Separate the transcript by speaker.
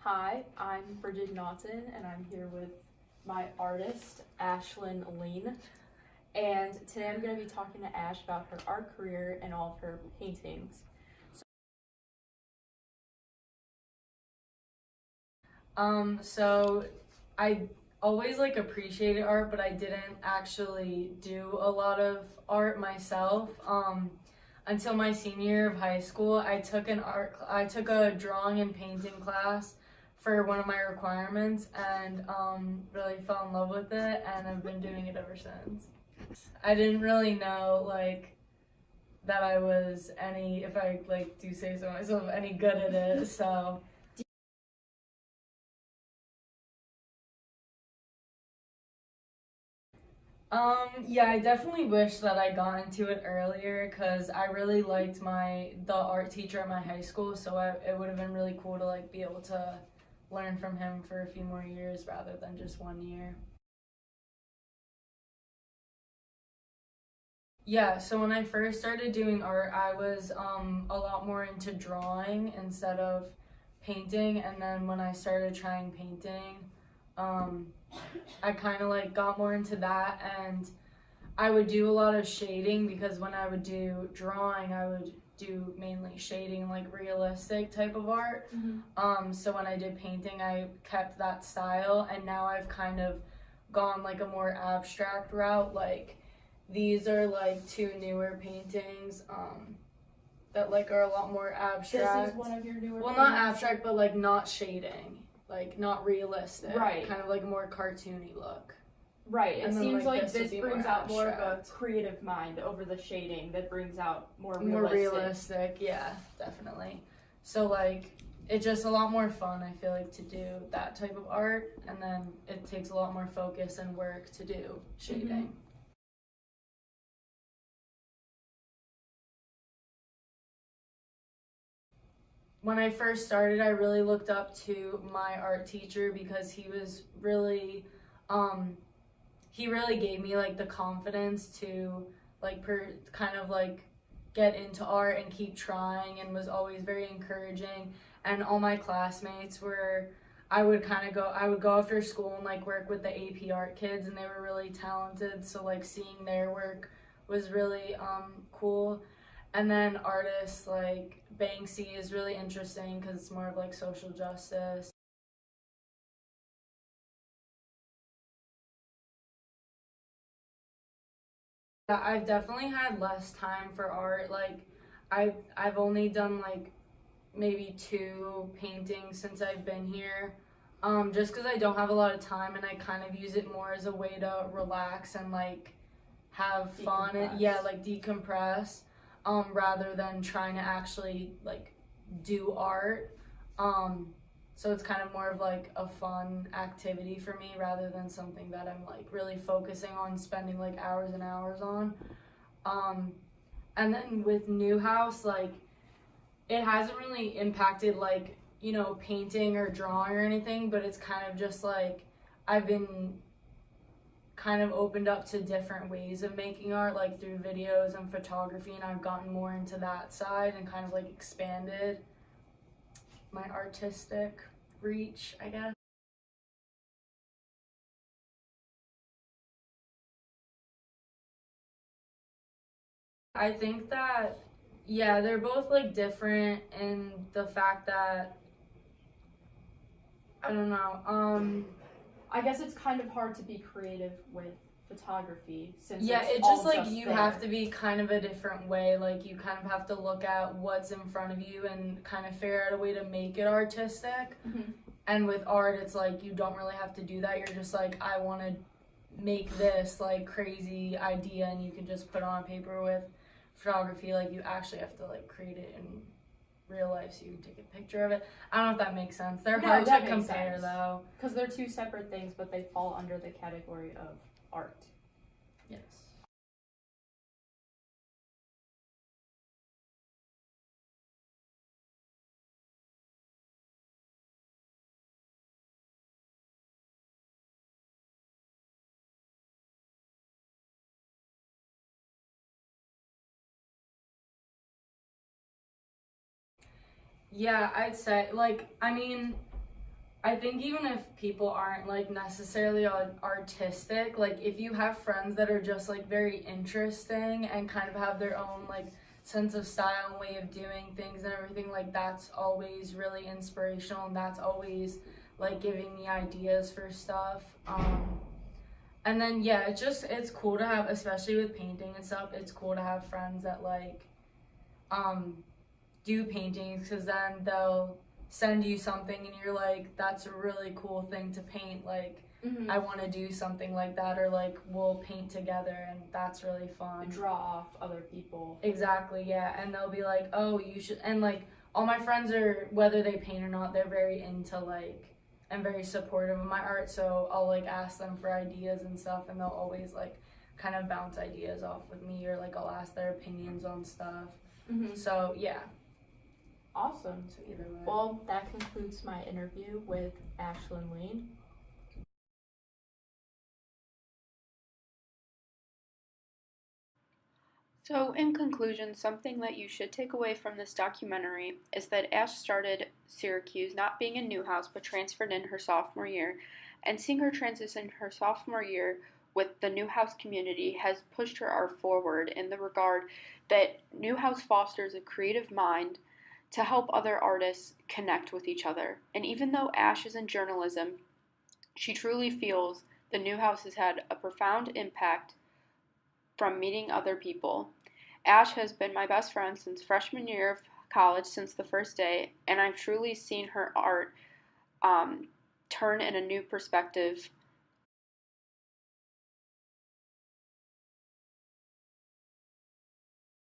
Speaker 1: Hi, I'm Bridget Naughton, and I'm here with my artist, Ashlyn Lean. And today I'm going to be talking to Ash about her art career and all of her paintings.
Speaker 2: So I always appreciated art, but I didn't actually do a lot of art myself. Until my senior year of high school, I took a drawing and painting class for one of my requirements and really fell in love with it, and I've been doing it ever since. I didn't really know that I was any, if I do say so myself, any good at it. So yeah, I definitely wish that I got into it earlier because I really liked the art teacher at my high school, so it would have been really cool to be able to learn from him for a few more years rather than just 1 year. Yeah, so when I first started doing art, I was a lot more into drawing instead of painting, and then when I started trying painting, um, I kind of got more into that, and I would do a lot of shading because when I would do drawing, I would do mainly shading, like realistic type of art. So when I did painting, I kept that style, and now I've kind of gone a more abstract route. Like these are two newer paintings that are a lot more abstract.
Speaker 1: This is one of your newer
Speaker 2: Well,
Speaker 1: paintings?
Speaker 2: not abstract, but not shading, not realistic.
Speaker 1: Right.
Speaker 2: Kind of a more cartoony look.
Speaker 1: Right, it
Speaker 2: And then,
Speaker 1: seems like
Speaker 2: this would
Speaker 1: this
Speaker 2: be
Speaker 1: brings
Speaker 2: more
Speaker 1: out more of a
Speaker 2: abstract.
Speaker 1: creative mind over the shading that brings out more
Speaker 2: More
Speaker 1: realistic.
Speaker 2: realistic, yeah, definitely. So it's just a lot more fun, I feel to do that type of art, and then it takes a lot more focus and work to do shading. When I first started, I really looked up to my art teacher because he really gave me the confidence to kind of get into art and keep trying, and was always very encouraging. And all my classmates were I would go after school and work with the AP art kids, and they were really talented, so seeing their work was really cool. And then artists like Banksy is really interesting because it's more of social justice. Yeah, I've definitely had less time for art. I've only done maybe 2 paintings since I've been here. Just because I don't have a lot of time, and I kind of use it more as a way to relax and have fun and decompress, rather than trying to actually do art. So it's kind of more of a fun activity for me rather than something that I'm really focusing on spending hours and hours on. Um, and then with Newhouse, it hasn't really impacted painting or drawing or anything, but it's kind of just I've been kind of opened up to different ways of making art through videos and photography, and I've gotten more into that side and kind of expanded my artistic reach, I guess. I think that, yeah, they're both different in the fact that, I don't know,
Speaker 1: I guess it's kind of hard to be creative with photography since
Speaker 2: yeah,
Speaker 1: it's
Speaker 2: it's just
Speaker 1: all just
Speaker 2: you
Speaker 1: there.
Speaker 2: have to be kind of a different way. You kind of have to look at what's in front of you and kind of figure out a way to make it artistic. And with art, it's you don't really have to do that. You're just I want to make this crazy idea, and you can just put it on paper. With photography, you actually have to create it in real life so you can take a picture of it. I don't know if that makes sense. They're hard to compare though.
Speaker 1: Because they're two separate things, but they fall under the category of art.
Speaker 2: Yes. Yeah, I'd say I mean, I think even if people aren't like necessarily artistic, like if you have friends that are just like very interesting and kind of have their own like sense of style and way of doing things and everything, like that's always really inspirational, and that's always like giving me ideas for stuff. And then yeah, it's cool to have, especially with painting and stuff, it's cool to have friends that like um do paintings, because then they'll send you something and you're like, that's a really cool thing to paint, like
Speaker 1: Mm-hmm.
Speaker 2: I want to do something like that, or like we'll paint together, and that's really fun.
Speaker 1: Draw off other people.
Speaker 2: Exactly, yeah. And they'll be like, oh, you should, and like all my friends are, whether they paint or not, they're very into like and very supportive of my art, so I'll like ask them for ideas and stuff, and they'll always like kind of bounce ideas off with me, or like I'll ask their opinions on stuff.
Speaker 1: Mm-hmm.
Speaker 2: So yeah.
Speaker 1: Awesome.
Speaker 2: So either way.
Speaker 1: Well, that concludes my interview with Ashlyn Lane.
Speaker 3: So, in conclusion, something that you should take away from this documentary is that Ash started Syracuse not being in Newhouse but transferred in her sophomore year, and seeing her transition her sophomore year with the Newhouse community has pushed her art forward in the regard that Newhouse fosters a creative mind to help other artists connect with each other. And even though Ash is in journalism, she truly feels the Newhouse has had a profound impact from meeting other people. Ash has been my best friend since freshman year of college, since the first day, and I've truly seen her art turn in a new perspective